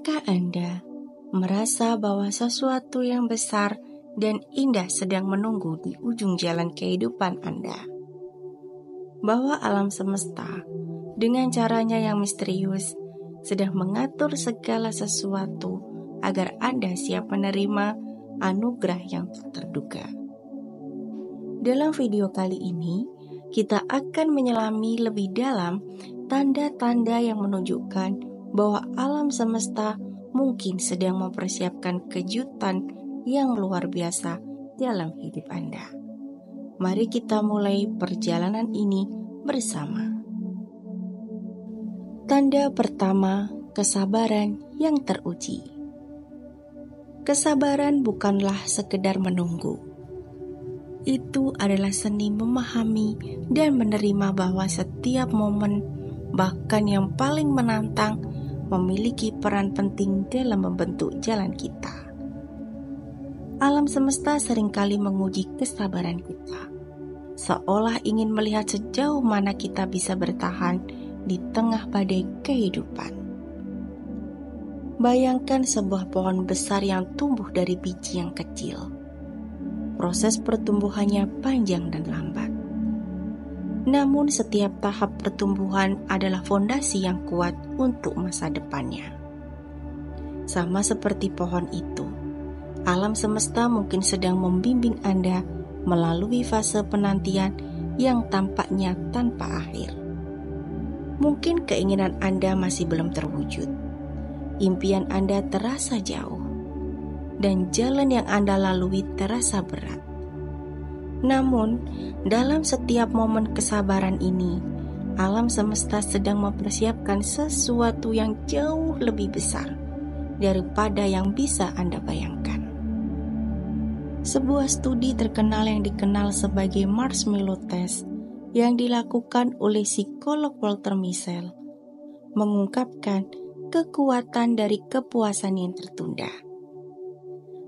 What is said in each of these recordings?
Pernahkah Anda merasa bahwa sesuatu yang besar dan indah sedang menunggu di ujung jalan kehidupan Anda? Bahwa alam semesta dengan caranya yang misterius sedang mengatur segala sesuatu agar Anda siap menerima anugerah yang tak terduga. Dalam video kali ini, kita akan menyelami lebih dalam tanda-tanda yang menunjukkan bahwa alam semesta mungkin sedang mempersiapkan kejutan yang luar biasa dalam hidup Anda. Mari kita mulai perjalanan ini bersama. Tanda pertama, kesabaran yang teruji. Kesabaran bukanlah sekedar menunggu. Itu adalah seni memahami dan menerima bahwa setiap momen, bahkan yang paling menantang, memiliki peran penting dalam membentuk jalan kita. Alam semesta seringkali menguji kesabaran kita, seolah ingin melihat sejauh mana kita bisa bertahan di tengah badai kehidupan. Bayangkan sebuah pohon besar yang tumbuh dari biji yang kecil. Proses pertumbuhannya panjang dan lambat. Namun setiap tahap pertumbuhan adalah fondasi yang kuat untuk masa depannya. Sama seperti pohon itu, alam semesta mungkin sedang membimbing Anda melalui fase penantian yang tampaknya tanpa akhir. Mungkin keinginan Anda masih belum terwujud, impian Anda terasa jauh, dan jalan yang Anda lalui terasa berat. Namun, dalam setiap momen kesabaran ini, alam semesta sedang mempersiapkan sesuatu yang jauh lebih besar daripada yang bisa Anda bayangkan. Sebuah studi terkenal yang dikenal sebagai Marshmallow Test yang dilakukan oleh psikolog Walter Mischel mengungkapkan kekuatan dari kepuasan yang tertunda.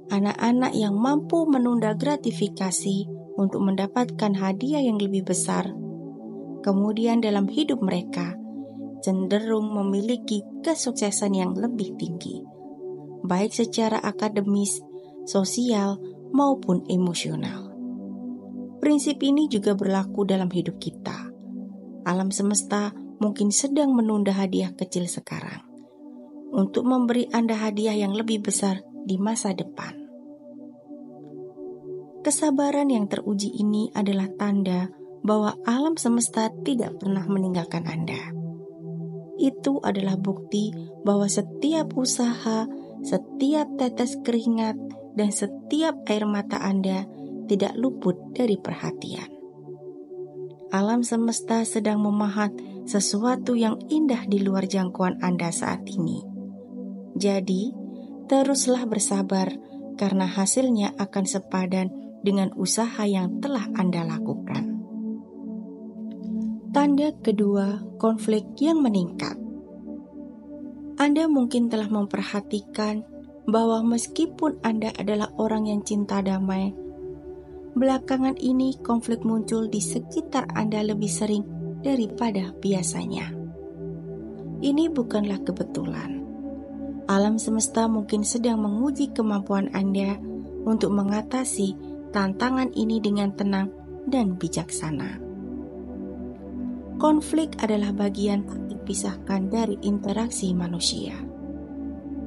Anak-anak yang mampu menunda gratifikasi untuk mendapatkan hadiah yang lebih besar, kemudian dalam hidup mereka cenderung memiliki kesuksesan yang lebih tinggi, baik secara akademis, sosial, maupun emosional. Prinsip ini juga berlaku dalam hidup kita. Alam semesta mungkin sedang menunda hadiah kecil sekarang untuk memberi Anda hadiah yang lebih besar di masa depan. Kesabaran yang teruji ini adalah tanda bahwa alam semesta tidak pernah meninggalkan Anda. Itu adalah bukti bahwa setiap usaha, setiap tetes keringat, dan setiap air mata Anda tidak luput dari perhatian. Alam semesta sedang memahat sesuatu yang indah di luar jangkauan Anda saat ini. Jadi, teruslah bersabar karena hasilnya akan sepadan dengan usaha yang telah Anda lakukan. Tanda kedua, konflik yang meningkat. Anda mungkin telah memperhatikan bahwa meskipun Anda adalah orang yang cinta damai, belakangan ini konflik muncul di sekitar Anda lebih sering daripada biasanya. Ini bukanlah kebetulan. Alam semesta mungkin sedang menguji kemampuan Anda untuk mengatasi tantangan ini dengan tenang dan bijaksana. Konflik adalah bagian tak terpisahkan dari interaksi manusia.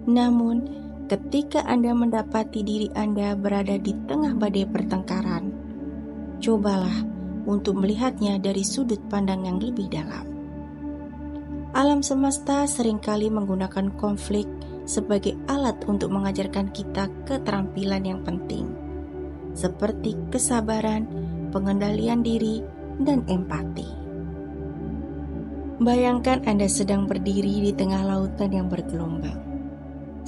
Namun, ketika Anda mendapati diri Anda berada di tengah badai pertengkaran, cobalah untuk melihatnya dari sudut pandang yang lebih dalam. Alam semesta seringkali menggunakan konflik sebagai alat untuk mengajarkan kita keterampilan yang penting, seperti kesabaran, pengendalian diri, dan empati. Bayangkan Anda sedang berdiri di tengah lautan yang bergelombang.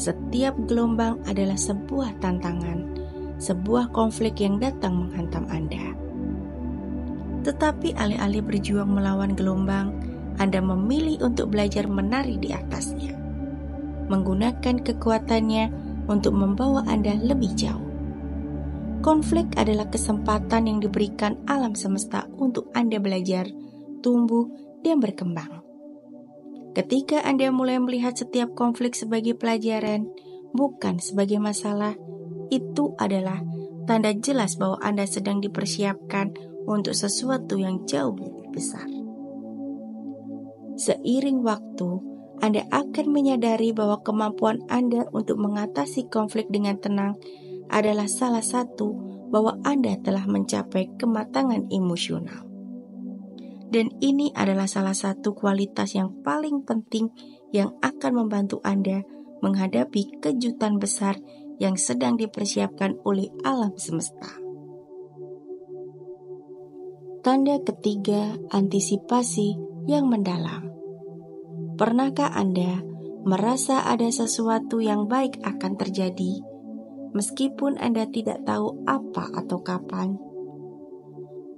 Setiap gelombang adalah sebuah tantangan, sebuah konflik yang datang menghantam Anda. Tetapi alih-alih berjuang melawan gelombang, Anda memilih untuk belajar menari di atasnya, menggunakan kekuatannya untuk membawa Anda lebih jauh. Konflik adalah kesempatan yang diberikan alam semesta untuk Anda belajar, tumbuh, dan berkembang. Ketika Anda mulai melihat setiap konflik sebagai pelajaran, bukan sebagai masalah, itu adalah tanda jelas bahwa Anda sedang dipersiapkan untuk sesuatu yang jauh lebih besar. Seiring waktu, Anda akan menyadari bahwa kemampuan Anda untuk mengatasi konflik dengan tenang adalah salah satu bahwa Anda telah mencapai kematangan emosional. Dan ini adalah salah satu kualitas yang paling penting yang akan membantu Anda menghadapi kejutan besar yang sedang dipersiapkan oleh alam semesta. Tanda ketiga, antisipasi yang mendalam. Pernahkah Anda merasa ada sesuatu yang baik akan terjadi, meskipun Anda tidak tahu apa atau kapan?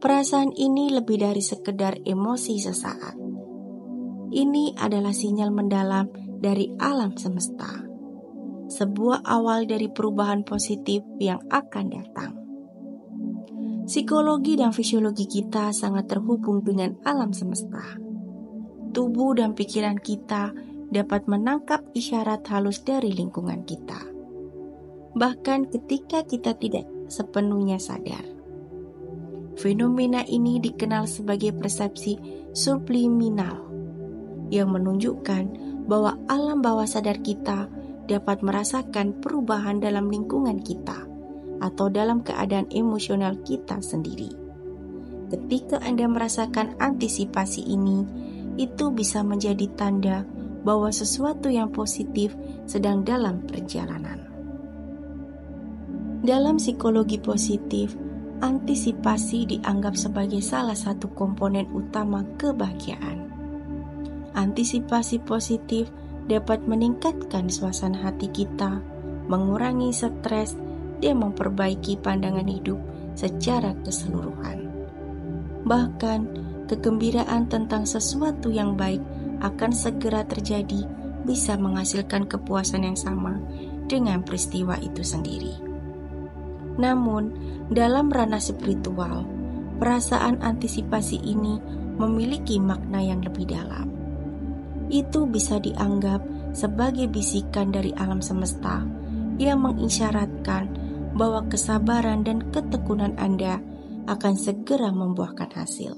Perasaan ini lebih dari sekedar emosi sesaat. Ini adalah sinyal mendalam dari alam semesta, sebuah awal dari perubahan positif yang akan datang. Psikologi dan fisiologi kita sangat terhubung dengan alam semesta. Tubuh dan pikiran kita dapat menangkap isyarat halus dari lingkungan kita, bahkan ketika kita tidak sepenuhnya sadar. Fenomena ini dikenal sebagai persepsi subliminal, yang menunjukkan bahwa alam bawah sadar kita dapat merasakan perubahan dalam lingkungan kita atau dalam keadaan emosional kita sendiri. Ketika Anda merasakan antisipasi ini, itu bisa menjadi tanda bahwa sesuatu yang positif sedang dalam perjalanan. Dalam psikologi positif, antisipasi dianggap sebagai salah satu komponen utama kebahagiaan. Antisipasi positif dapat meningkatkan suasana hati kita, mengurangi stres, dan memperbaiki pandangan hidup secara keseluruhan. Bahkan, kegembiraan tentang sesuatu yang baik akan segera terjadi bisa menghasilkan kepuasan yang sama dengan peristiwa itu sendiri. Namun, dalam ranah spiritual, perasaan antisipasi ini memiliki makna yang lebih dalam. Itu bisa dianggap sebagai bisikan dari alam semesta yang mengisyaratkan bahwa kesabaran dan ketekunan Anda akan segera membuahkan hasil.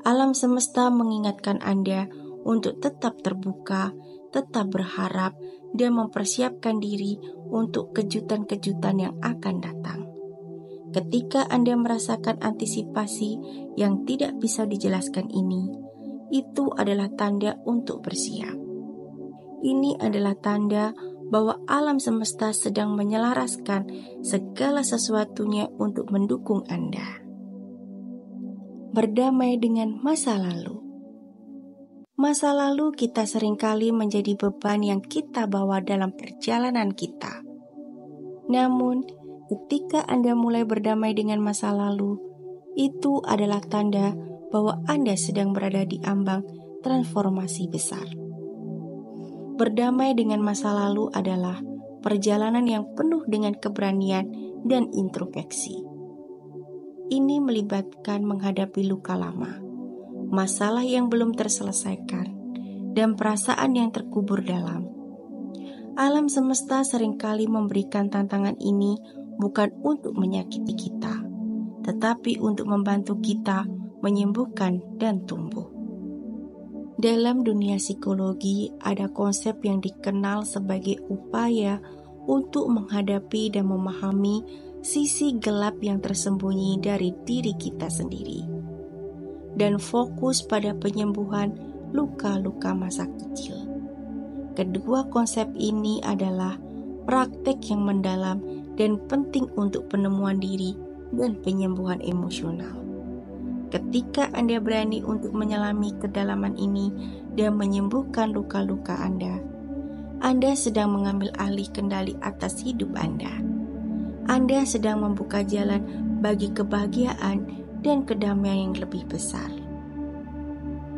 Alam semesta mengingatkan Anda untuk tetap terbuka, tetap berharap, dan mempersiapkan diri untuk kejutan-kejutan yang akan datang. Ketika Anda merasakan antisipasi yang tidak bisa dijelaskan ini, itu adalah tanda untuk bersiap. Ini adalah tanda bahwa alam semesta sedang menyelaraskan segala sesuatunya untuk mendukung Anda. Berdamai dengan masa lalu. Masa lalu kita seringkali menjadi beban yang kita bawa dalam perjalanan kita. Namun, ketika Anda mulai berdamai dengan masa lalu, itu adalah tanda bahwa Anda sedang berada di ambang transformasi besar. Berdamai dengan masa lalu adalah perjalanan yang penuh dengan keberanian dan introspeksi. Ini melibatkan menghadapi luka lama, masalah yang belum terselesaikan, dan perasaan yang terkubur dalam. Alam semesta seringkali memberikan tantangan ini bukan untuk menyakiti kita, tetapi untuk membantu kita menyembuhkan dan tumbuh. Dalam dunia psikologi, ada konsep yang dikenal sebagai upaya untuk menghadapi dan memahami sisi gelap yang tersembunyi dari diri kita sendiri, dan fokus pada penyembuhan luka-luka masa kecil. Kedua konsep ini adalah praktek yang mendalam dan penting untuk penemuan diri dan penyembuhan emosional. Ketika Anda berani untuk menyelami kedalaman ini dan menyembuhkan luka-luka Anda sedang mengambil alih kendali atas hidup Anda. Anda sedang membuka jalan bagi kebahagiaan dan kedamaian yang lebih besar.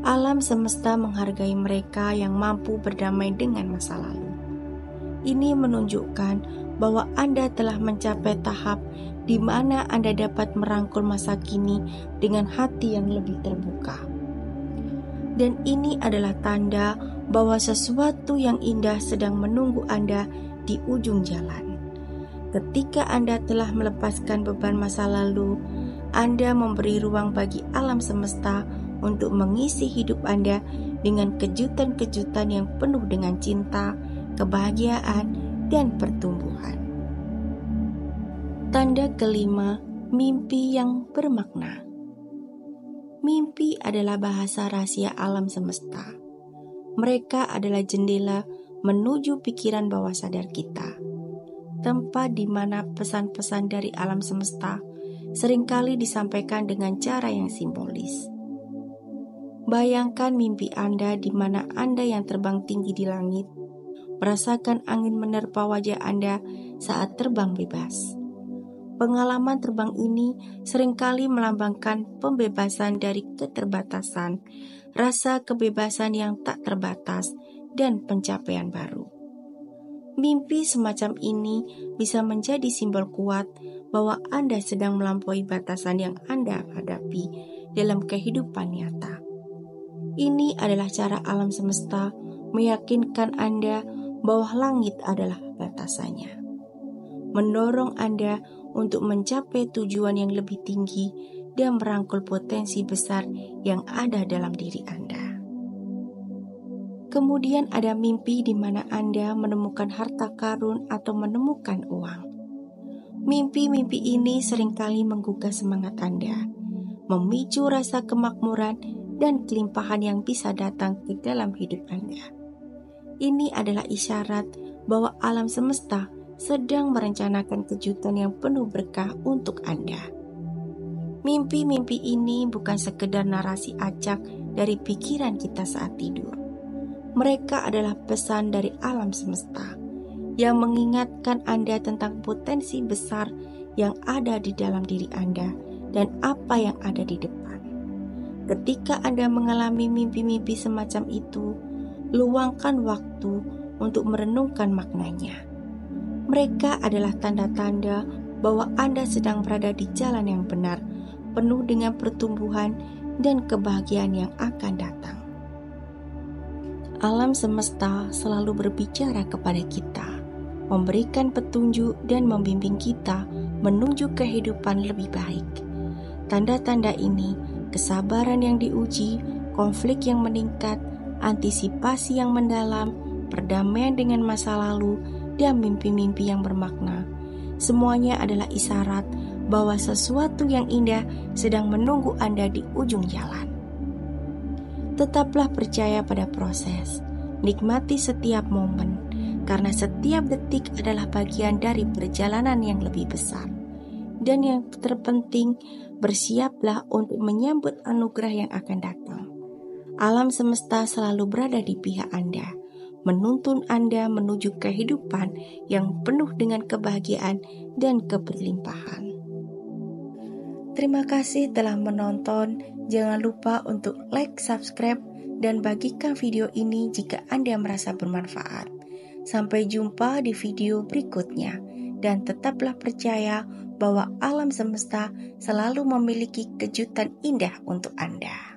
Alam semesta menghargai mereka yang mampu berdamai dengan masa lalu. Ini menunjukkan bahwa Anda telah mencapai tahap di mana Anda dapat merangkul masa kini dengan hati yang lebih terbuka. Dan ini adalah tanda bahwa sesuatu yang indah sedang menunggu Anda di ujung jalan. Ketika Anda telah melepaskan beban masa lalu, Anda memberi ruang bagi alam semesta untuk mengisi hidup Anda dengan kejutan-kejutan yang penuh dengan cinta, kebahagiaan, dan pertumbuhan. Tanda kelima, mimpi yang bermakna. Mimpi adalah bahasa rahasia alam semesta. Mereka adalah jendela menuju pikiran bawah sadar kita, tempat di mana pesan-pesan dari alam semesta seringkali disampaikan dengan cara yang simbolis. Bayangkan mimpi Anda di mana Anda yang terbang tinggi di langit, merasakan angin menerpa wajah Anda saat terbang bebas. Pengalaman terbang ini seringkali melambangkan pembebasan dari keterbatasan, rasa kebebasan yang tak terbatas, dan pencapaian baru. Mimpi semacam ini bisa menjadi simbol kuat bahwa Anda sedang melampaui batasan yang Anda hadapi dalam kehidupan nyata. Ini adalah cara alam semesta meyakinkan Anda bahwa langit adalah batasannya, mendorong Anda untuk mencapai tujuan yang lebih tinggi dan merangkul potensi besar yang ada dalam diri Anda. Kemudian ada mimpi di mana Anda menemukan harta karun atau menemukan uang. Mimpi-mimpi ini seringkali menggugah semangat Anda, memicu rasa kemakmuran dan kelimpahan yang bisa datang ke dalam hidup Anda. Ini adalah isyarat bahwa alam semesta sedang merencanakan kejutan yang penuh berkah untuk Anda. Mimpi-mimpi ini bukan sekedar narasi acak dari pikiran kita saat tidur. Mereka adalah pesan dari alam semesta yang mengingatkan Anda tentang potensi besar yang ada di dalam diri Anda dan apa yang ada di depan. Ketika Anda mengalami mimpi-mimpi semacam itu, luangkan waktu untuk merenungkan maknanya. Mereka adalah tanda-tanda bahwa Anda sedang berada di jalan yang benar, penuh dengan pertumbuhan dan kebahagiaan yang akan datang. Alam semesta selalu berbicara kepada kita, memberikan petunjuk dan membimbing kita menuju kehidupan lebih baik. Tanda-tanda ini, kesabaran yang diuji, konflik yang meningkat, antisipasi yang mendalam, perdamaian dengan masa lalu, dan mimpi-mimpi yang bermakna. Semuanya adalah isyarat bahwa sesuatu yang indah sedang menunggu Anda di ujung jalan. Tetaplah percaya pada proses, nikmati setiap momen, karena setiap detik adalah bagian dari perjalanan yang lebih besar. Dan yang terpenting, bersiaplah untuk menyambut anugerah yang akan datang. Alam semesta selalu berada di pihak Anda, menuntun Anda menuju kehidupan yang penuh dengan kebahagiaan dan keberlimpahan. Terima kasih telah menonton. Jangan lupa untuk like, subscribe, dan bagikan video ini jika Anda merasa bermanfaat. Sampai jumpa di video berikutnya, dan tetaplah percaya bahwa alam semesta selalu memiliki kejutan indah untuk Anda.